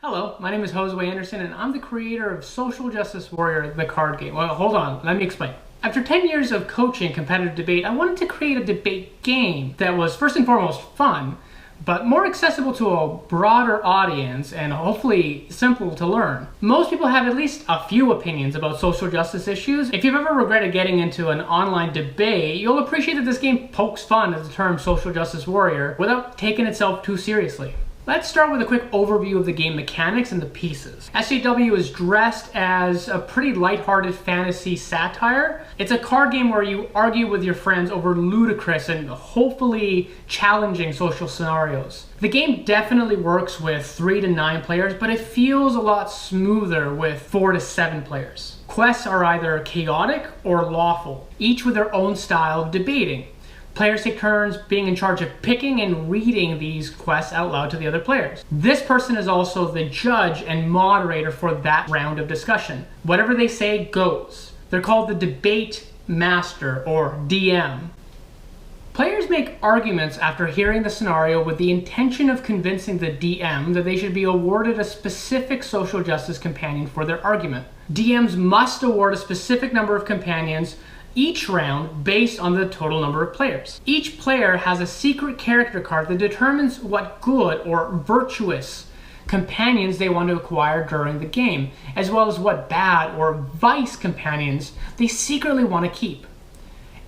Hello, my name is Josue Anderson, and I'm the creator of Social Justice Warrior, the card game. Well, hold on, let me explain. After 10 years of coaching competitive debate, I wanted to create a debate game that was first and foremost fun, but more accessible to a broader audience and hopefully simple to learn. Most people have at least a few opinions about social justice issues. If you've ever regretted getting into an online debate, you'll appreciate that this game pokes fun at the term Social Justice Warrior without taking itself too seriously. Let's start with a quick overview of the game mechanics and the pieces. SJW is dressed as a pretty lighthearted fantasy satire. It's a card game where you argue with your friends over ludicrous and hopefully challenging social scenarios. The game definitely works with 3 to 9 players, but it feels a lot smoother with 4 to 7 players. Quests are either chaotic or lawful, each with their own style of debating. Players take turns being in charge of picking and reading these quests out loud to the other players. This person is also the judge and moderator for that round of discussion. Whatever they say goes. They're called the debate master or DM. Players make arguments after hearing the scenario with the intention of convincing the DM that they should be awarded a specific social justice companion for their argument. DMs must award a specific number of companions each round based on the total number of players. Each player has a secret character card that determines what good or virtuous companions they want to acquire during the game, as well as what bad or vice companions they secretly want to keep.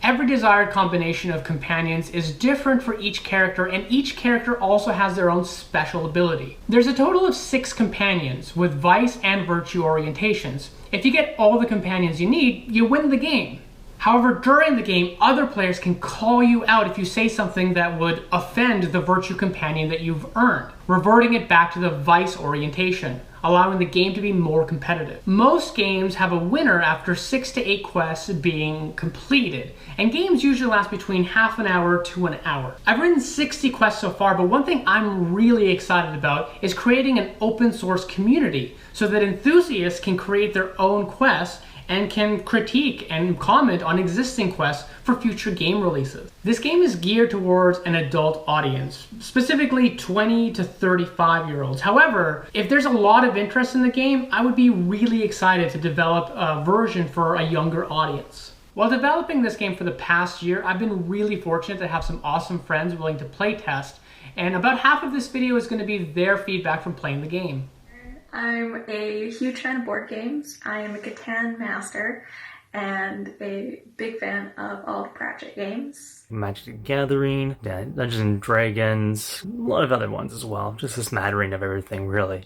Every desired combination of companions is different for each character, and each character also has their own special ability. There's a total of 6 companions with vice and virtue orientations. If you get all the companions you need, you win the game. However, during the game, other players can call you out if you say something that would offend the virtue companion that you've earned, reverting it back to the vice orientation, allowing the game to be more competitive. Most games have a winner after 6 to 8 quests being completed, and games usually last between half an hour to an hour. I've written 60 quests so far, but one thing I'm really excited about is creating an open source community so that enthusiasts can create their own quests and can critique and comment on existing quests for future game releases. This game is geared towards an adult audience, specifically 20 to 35-year-olds. However, if there's a lot of interest in the game, I would be really excited to develop a version for a younger audience. While developing this game for the past year, I've been really fortunate to have some awesome friends willing to play test, and about half of this video is going to be their feedback from playing the game. I'm a huge fan of board games. I am a Catan master and a big fan of all Project games. Magic the Gathering, Dungeons and Dragons, a lot of other ones as well. Just a smattering of everything, really.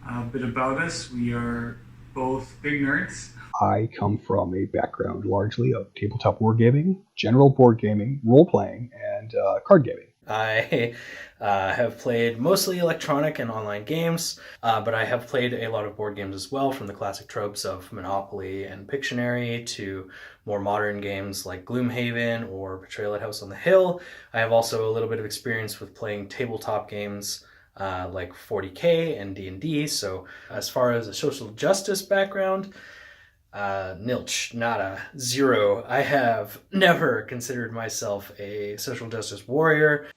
A bit about us, we are both big nerds. I come from a background largely of tabletop wargaming, general board gaming, role-playing, and card gaming. I have played mostly electronic and online games, but I have played a lot of board games as well, from the classic tropes of Monopoly and Pictionary to more modern games like Gloomhaven or Betrayal at House on the Hill. I have also a little bit of experience with playing tabletop games like 40K and D&D. So as far as a social justice background, nilch, nada, zero. I have never considered myself a social justice warrior.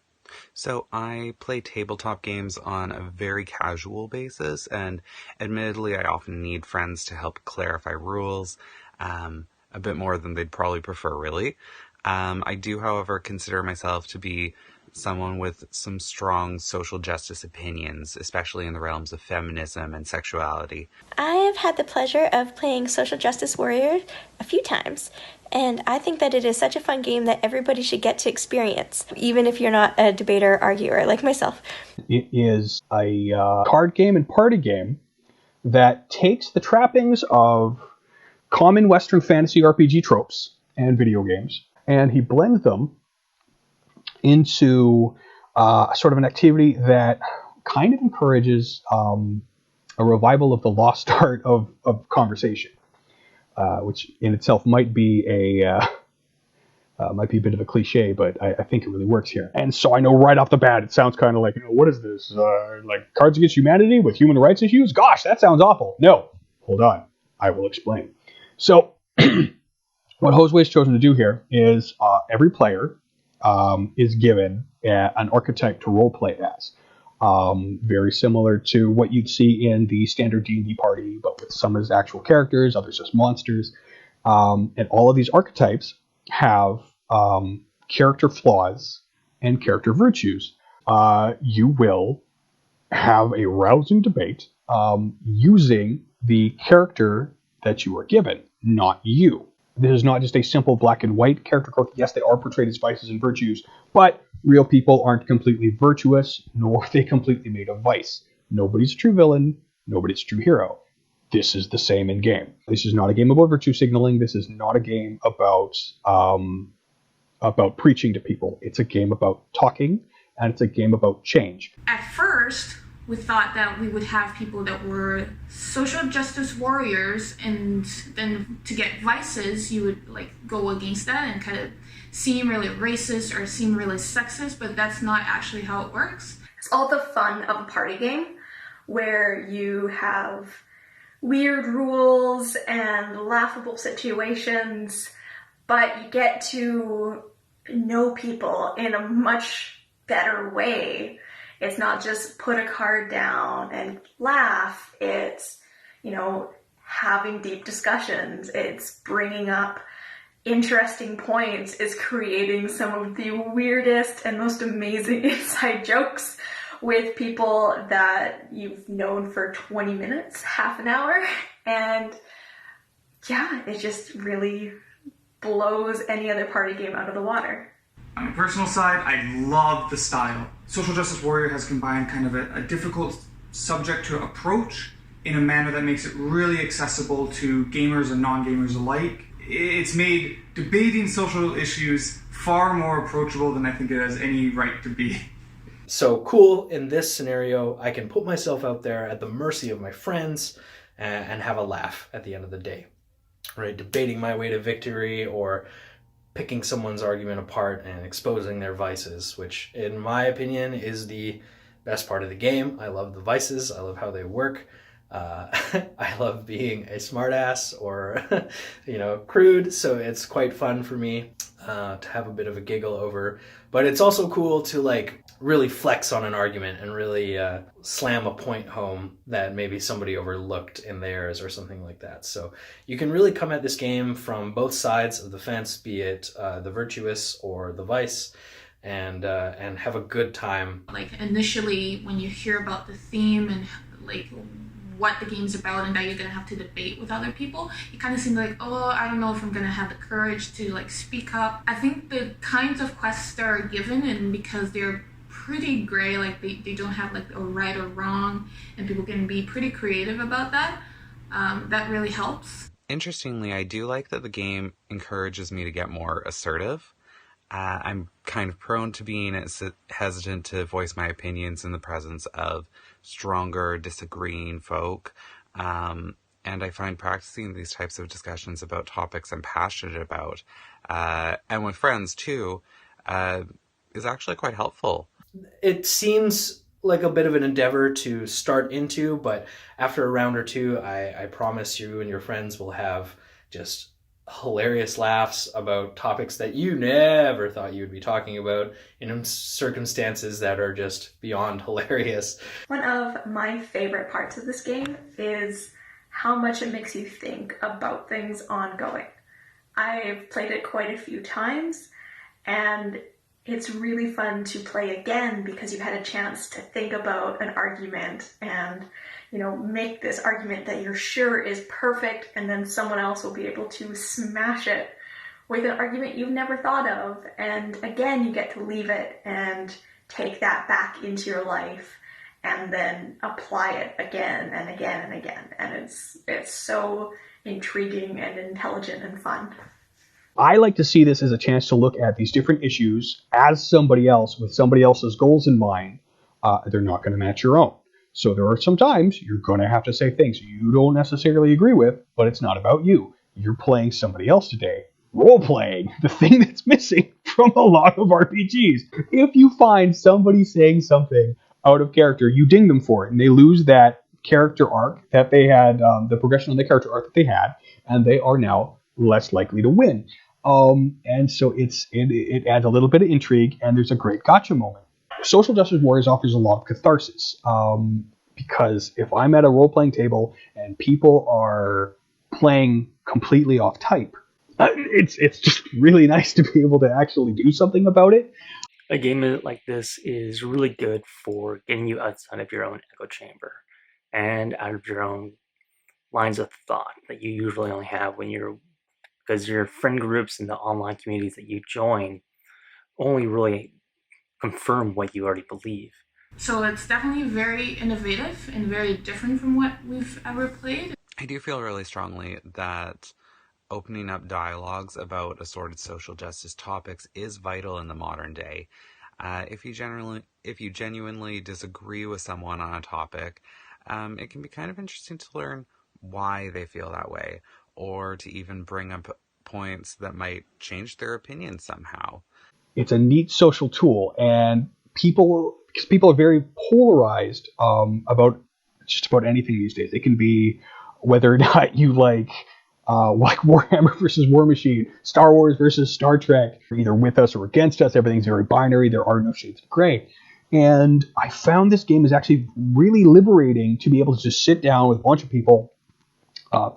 So I play tabletop games on a very casual basis, and admittedly I often need friends to help clarify rules, a bit more than they'd probably prefer, really. I do, however, consider myself to be someone with some strong social justice opinions, especially in the realms of feminism and sexuality. I have had the pleasure of playing Social Justice Warrior a few times, and I think that it is such a fun game that everybody should get to experience, even if you're not a debater or arguer like myself. It is a card game and party game that takes the trappings of common Western fantasy RPG tropes and video games, and he blends them into sort of an activity that kind of encourages a revival of the lost art of conversation, which in itself might be a bit of a cliche, but I think it really works here. And so I know right off the bat, it sounds kind of like, what is this? Like Cards Against Humanity with human rights issues? Gosh, that sounds awful. No, hold on. I will explain. So what Josue has chosen to do here is every player is given an archetype to roleplay as. very similar to what you'd see in the standard D&D party, but with some as actual characters, others as monsters. And all of these archetypes have character flaws and character virtues. You will have a rousing debate using the character that you are given, not you. This is not just a simple black and white character growth. Yes, they are portrayed as vices and virtues, but real people aren't completely virtuous, nor are they completely made of vice. Nobody's a true villain, nobody's a true hero. This is the same in game. This is not a game about virtue signaling. This is not a game about preaching to people. It's a game about talking, and it's a game about change. At first, we thought that we would have people that were social justice warriors, and then to get vices, you would like go against that and kind of seem really racist or seem really sexist, but that's not actually how it works. It's all the fun of a party game where you have weird rules and laughable situations, but you get to know people in a much better way. It's not just put a card down and laugh. It's, having deep discussions. It's bringing up interesting points. It's creating some of the weirdest and most amazing inside jokes with people that you've known for 20 minutes, half an hour. And yeah, it just really blows any other party game out of the water. On a personal side, I love the style. Social Justice Warrior has combined kind of a difficult subject to approach in a manner that makes it really accessible to gamers and non-gamers alike. It's made debating social issues far more approachable than I think it has any right to be. So cool, in this scenario, I can put myself out there at the mercy of my friends and have a laugh at the end of the day. Right? Debating my way to victory or picking someone's argument apart and exposing their vices, which in my opinion is the best part of the game. I love the vices. I love how they work. I love being a smartass or, crude. So it's quite fun for me to have a bit of a giggle over. But it's also cool to really flex on an argument and really slam a point home that maybe somebody overlooked in theirs or something like that. So you can really come at this game from both sides of the fence, be it the virtuous or the vice, and have a good time. Initially, when you hear about the theme and what the game's about and that you're gonna have to debate with other people, it kind of seemed like, I don't know if I'm gonna have the courage to speak up. I think the kinds of quests that are given, and because they're pretty gray, they don't have a right or wrong, and people can be pretty creative about that, that really helps. Interestingly, I do like that the game encourages me to get more assertive. I'm kind of prone to being hesitant to voice my opinions in the presence of stronger, disagreeing folk. And I find practicing these types of discussions about topics I'm passionate about, and with friends too, is actually quite helpful. It seems like a bit of an endeavor to start into, but after a round or two, I promise you and your friends will have just hilarious laughs about topics that you never thought you would be talking about in circumstances that are just beyond hilarious. One of my favorite parts of this game is how much it makes you think about things ongoing. I've played it quite a few times, and it's really fun to play again because you've had a chance to think about an argument and make this argument that you're sure is perfect, and then someone else will be able to smash it with an argument you've never thought of. And again, you get to leave it and take that back into your life and then apply it again and again and again. And it's so intriguing and intelligent and fun. I like to see this as a chance to look at these different issues as somebody else with somebody else's goals in mind. They're not going to match your own. So there are some times you're going to have to say things you don't necessarily agree with, but it's not about you. You're playing somebody else today. Role-playing, the thing that's missing from a lot of RPGs. If you find somebody saying something out of character, you ding them for it, and they lose that character arc that they had, the progression on the character arc that they had, and they are now less likely to win. And so it adds a little bit of intrigue, and there's a great gotcha moment. Social Justice Warriors offers a lot of catharsis, because if I'm at a role-playing table and people are playing completely off type, it's just really nice to be able to actually do something about it. A game like this is really good for getting you outside of your own echo chamber and out of your own lines of thought that you usually only have because your friend groups and the online communities that you join only really confirm what you already believe. So it's definitely very innovative and very different from what we've ever played. I do feel really strongly that opening up dialogues about assorted social justice topics is vital in the modern day. If you genuinely disagree with someone on a topic, it can be kind of interesting to learn why they feel that way, or to even bring up points that might change their opinion somehow. It's a neat social tool, and because people are very polarized about just about anything these days. It can be whether or not you like Warhammer versus War Machine, Star Wars versus Star Trek, either with us or against us. Everything's very binary. There are no shades of gray. And I found this game is actually really liberating to be able to just sit down with a bunch of people,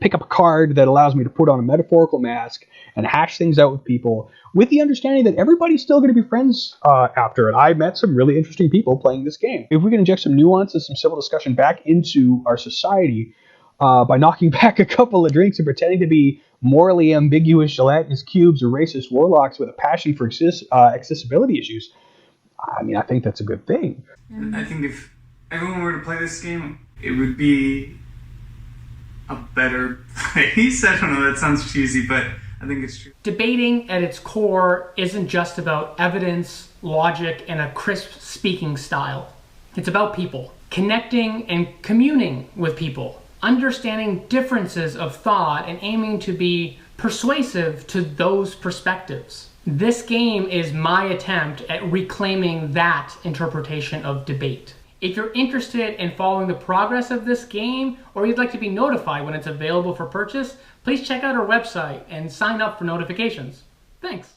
pick up a card that allows me to put on a metaphorical mask and hash things out with people, with the understanding that everybody's still going to be friends after it. I met some really interesting people playing this game. If we can inject some nuance and some civil discussion back into our society, by knocking back a couple of drinks and pretending to be morally ambiguous gelatinous cubes or racist warlocks with a passion for accessibility issues, I mean, I think that's a good thing. I think if everyone were to play this game, it would be a better place. I don't know, that sounds cheesy, but I think it's true. Debating at its core isn't just about evidence, logic, and a crisp speaking style. It's about people, connecting and communing with people, understanding differences of thought and aiming to be persuasive to those perspectives. This game is my attempt at reclaiming that interpretation of debate. If you're interested in following the progress of this game, or you'd like to be notified when it's available for purchase, please check out our website and sign up for notifications. Thanks.